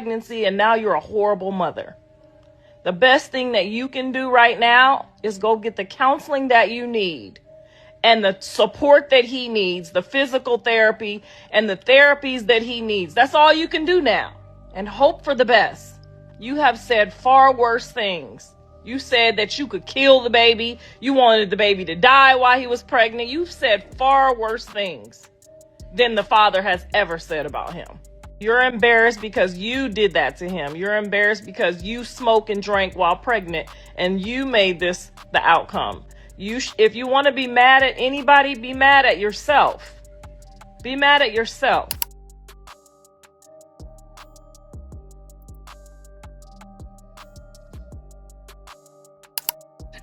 pregnancy and now you're a horrible mother. The best thing that you can do right now is go get the counseling that you need and the support that he needs, the physical therapy and the therapies that he needs. That's all you can do now, and hope for the best. You have said far worse things. You said that you could kill the baby. You wanted the baby to die while he was pregnant. You've said far worse things than the father has ever said about him. You're embarrassed because you did that to him. You're embarrassed because you smoked and drank while pregnant and you made this the outcome. If you want to be mad at anybody, be mad at yourself. Be mad at yourself.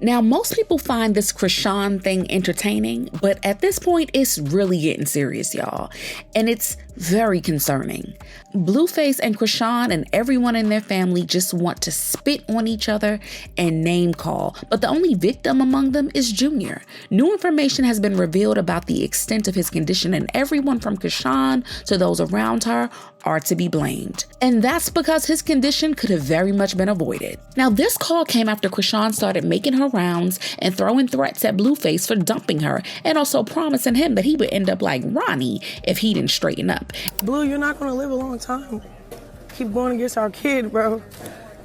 Now, most people find this Chrisean thing entertaining, but at this point, it's really getting serious, y'all. And it's very concerning. Blueface and Chrisean and everyone in their family just want to spit on each other and name call, but the only victim among them is Junior. New information has been revealed about the extent of his condition, and everyone from Chrisean to those around her are to be blamed. And that's because his condition could have very much been avoided. Now, this call came after Chrisean started making her rounds and throwing threats at Blueface for dumping her, and also promising him that he would end up like Ronnie if he didn't straighten up. Blue, you're not gonna live a long time. Keep going against our kid, bro.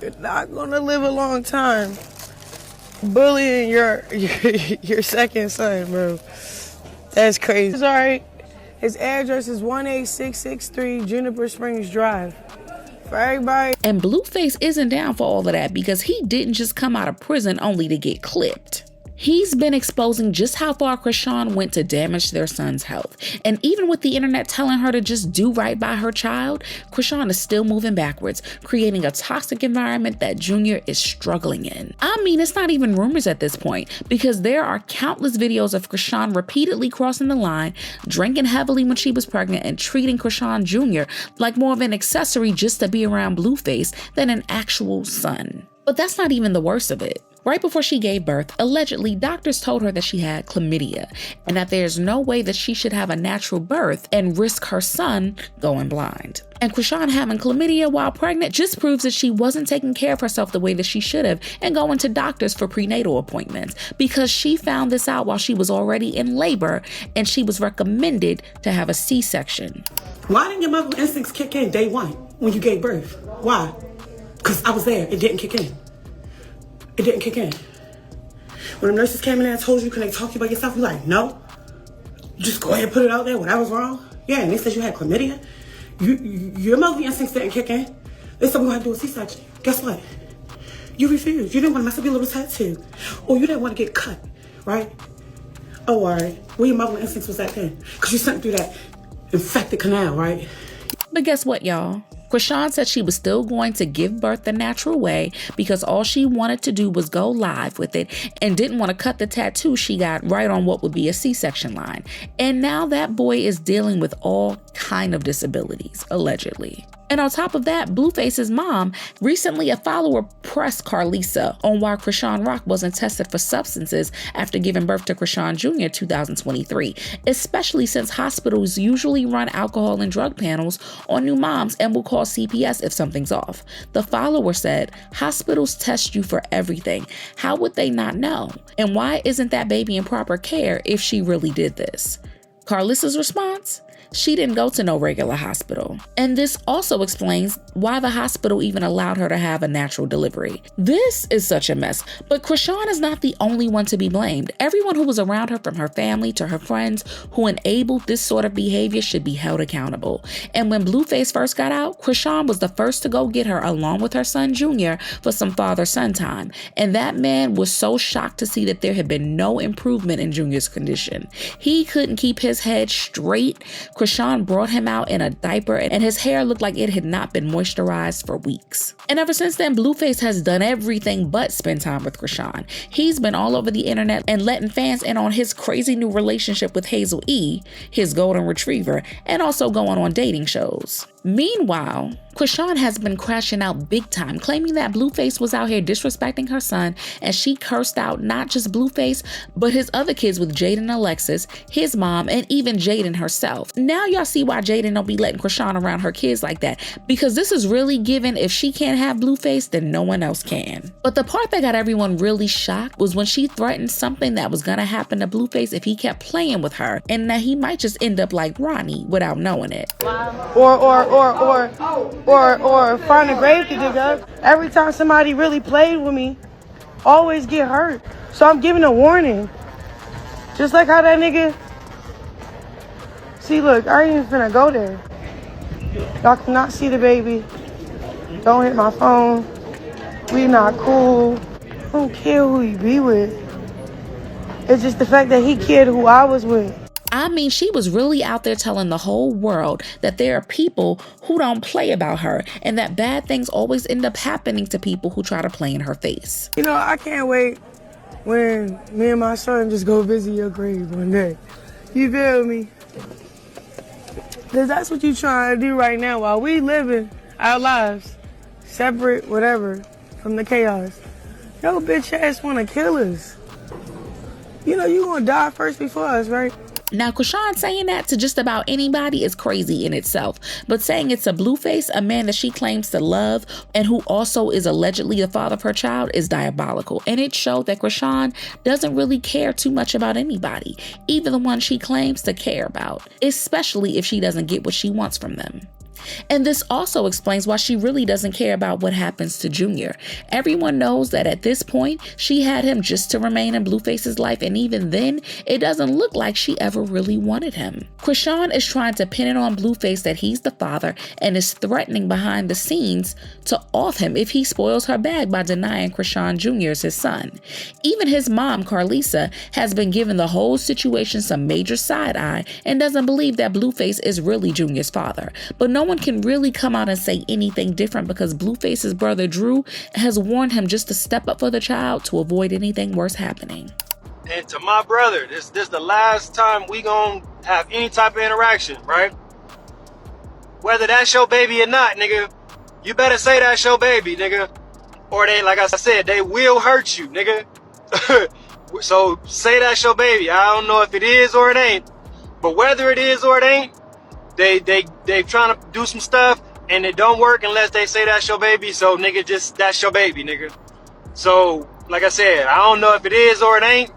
You're not gonna live a long time. Bullying your second son, bro. That's crazy. It's all right. His address is 18663 Juniper Springs Drive. For everybody. And Blueface isn't down for all of that because he didn't just come out of prison only to get clipped. He's been exposing just how far Chrisean went to damage their son's health. And even with the internet telling her to just do right by her child, Chrisean is still moving backwards, creating a toxic environment that Junior is struggling in. I mean, it's not even rumors at this point, because there are countless videos of Chrisean repeatedly crossing the line, drinking heavily when she was pregnant, and treating Chrisean Jr. like more of an accessory just to be around Blueface than an actual son. But that's not even the worst of it. Right before she gave birth, allegedly, doctors told her that she had chlamydia and that there's no way that she should have a natural birth and risk her son going blind. And Chrisean having chlamydia while pregnant just proves that she wasn't taking care of herself the way that she should have and going to doctors for prenatal appointments, because she found this out while she was already in labor and she was recommended to have a C-section. Why didn't your mother instincts kick in day one when you gave birth? Why? Because I was there. It didn't kick in. It didn't kick in. When the nurses came in and told you, can they talk to you about yourself? You're like, no. Just go ahead and put it out there. Well, that was wrong. Yeah, and they said you had chlamydia. Your motherly instincts didn't kick in. They said we had to do a C-section. Guess what? You refused. You didn't want to mess up your little tattoo. Or you didn't want to get cut, right? Oh, all right. Where your motherly instincts was at then? Because you sent through that infected canal, right? But guess what, y'all? Chrisean said she was still going to give birth the natural way because all she wanted to do was go live with it and didn't want to cut the tattoo she got right on what would be a C-section line. And now that boy is dealing with all kind of disabilities, allegedly. And on top of that, Blueface's mom, recently a follower pressed Carlisa on why Chrisean Rock wasn't tested for substances after giving birth to Chrisean Jr. 2023, especially since hospitals usually run alcohol and drug panels on new moms and will call CPS if something's off. The follower said, hospitals test you for everything. How would they not know? And why isn't that baby in proper care if she really did this? Carlissa's response? She didn't go to no regular hospital. And this also explains why the hospital even allowed her to have a natural delivery. This is such a mess, but Chrisean is not the only one to be blamed. Everyone who was around her, from her family to her friends, who enabled this sort of behavior should be held accountable. And when Blueface first got out, Chrisean was the first to go get her along with her son Junior for some father-son time. And that man was so shocked to see that there had been no improvement in Junior's condition. He couldn't keep his head straight. Chrisean brought him out in a diaper and his hair looked like it had not been moisturized for weeks. And ever since then, Blueface has done everything but spend time with Chrisean. He's been all over the internet and letting fans in on his crazy new relationship with Hazel E., his golden retriever, and also going on dating shows. Meanwhile, Chrisean has been crashing out big time, claiming that Blueface was out here disrespecting her son, and she cursed out not just Blueface, but his other kids with Jaden Alexis, his mom, and even Jaden herself. Now y'all see why Jaden don't be letting Chrisean around her kids like that, because this is really given if she can't have Blueface, then no one else can. But the part that got everyone really shocked was when she threatened something that was gonna happen to Blueface if he kept playing with her, and that he might just end up like Ronnie without knowing it. Or find a grave to dig up. Every time somebody really played with me, always get hurt. So I'm giving a warning. Just like how that nigga. See, look, I ain't even finna go there. Y'all cannot see the baby. Don't hit my phone. We not cool. I don't care who you be with. It's just the fact that he cared who I was with. I mean, she was really out there telling the whole world that there are people who don't play about her and that bad things always end up happening to people who try to play in her face. You know, I can't wait when me and my son just go visit your grave one day. You feel me? Because that's what you trying to do right now while we living our lives, separate, whatever, from the chaos. Yo, bitch ass want to kill us. You know you gonna die first before us, right? Now, Chrisean saying that to just about anybody is crazy in itself, but saying it's a Blueface, a man that she claims to love and who also is allegedly the father of her child, is diabolical. And it showed that Chrisean doesn't really care too much about anybody, even the one she claims to care about, especially if she doesn't get what she wants from them. And this also explains why she really doesn't care about what happens to Junior. Everyone knows that at this point, she had him just to remain in Blueface's life, and even then, it doesn't look like she ever really wanted him. Chrisean is trying to pin it on Blueface that he's the father and is threatening behind the scenes to off him if he spoils her bag by denying Chrisean Jr. is his son. Even his mom, Carlisa, has been giving the whole situation some major side eye and doesn't believe that Blueface is really Junior's father. But no one can really come out and say anything different because Blueface's brother Drew has warned him just to step up for the child to avoid anything worse happening. And to my brother, this the last time we gonna have any type of interaction, right? Whether that's your baby or not, nigga, you better say that's your baby, nigga. Or they, like I said, they will hurt you, nigga. So say that's your baby. I don't know if it is or it ain't, but whether it is or it ain't, they trying to do some stuff and it don't work unless they say that's your baby. So nigga, just that's your baby, nigga. So like I said, I don't know if it is or it ain't,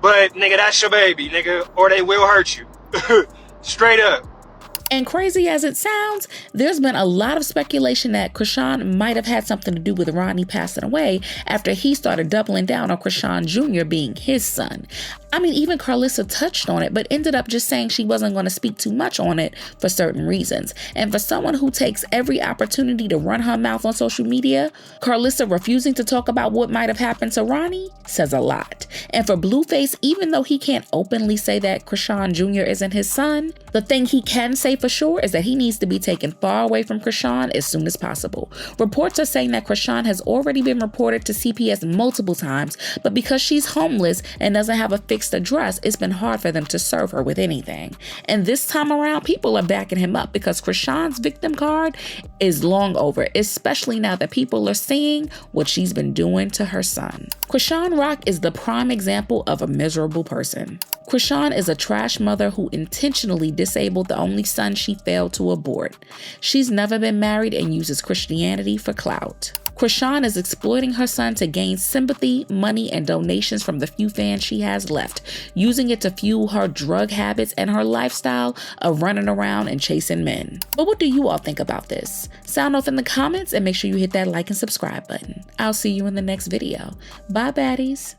but nigga, that's your baby, nigga, or they will hurt you. Straight up. And crazy as it sounds, there's been a lot of speculation that Chrisean might have had something to do with Ronnie passing away after he started doubling down on Chrisean Jr. being his son. I mean, even Carlisa touched on it, but ended up just saying she wasn't going to speak too much on it for certain reasons. And for someone who takes every opportunity to run her mouth on social media, Carlisa refusing to talk about what might have happened to Ronnie says a lot. And for Blueface, even though he can't openly say that Chrisean Jr. isn't his son, the thing he can say for sure is that he needs to be taken far away from Chrisean as soon as possible. Reports are saying that Chrisean has already been reported to CPS multiple times, but because she's homeless and doesn't have a fixed address, it's been hard for them to serve her with anything. And this time around, people are backing him up because Chrisean's victim card is long over, especially now that people are seeing what she's been doing to her son. Chrisean Rock is the prime example of a miserable person. Chrisean is a trash mother who intentionally disabled the only son she failed to abort. She's never been married and uses Christianity for clout. Chrisean is exploiting her son to gain sympathy, money, and donations from the few fans she has left, using it to fuel her drug habits and her lifestyle of running around and chasing men. But what do you all think about this? Sound off in the comments and make sure you hit that like and subscribe button. I'll see you in the next video. Bye, baddies.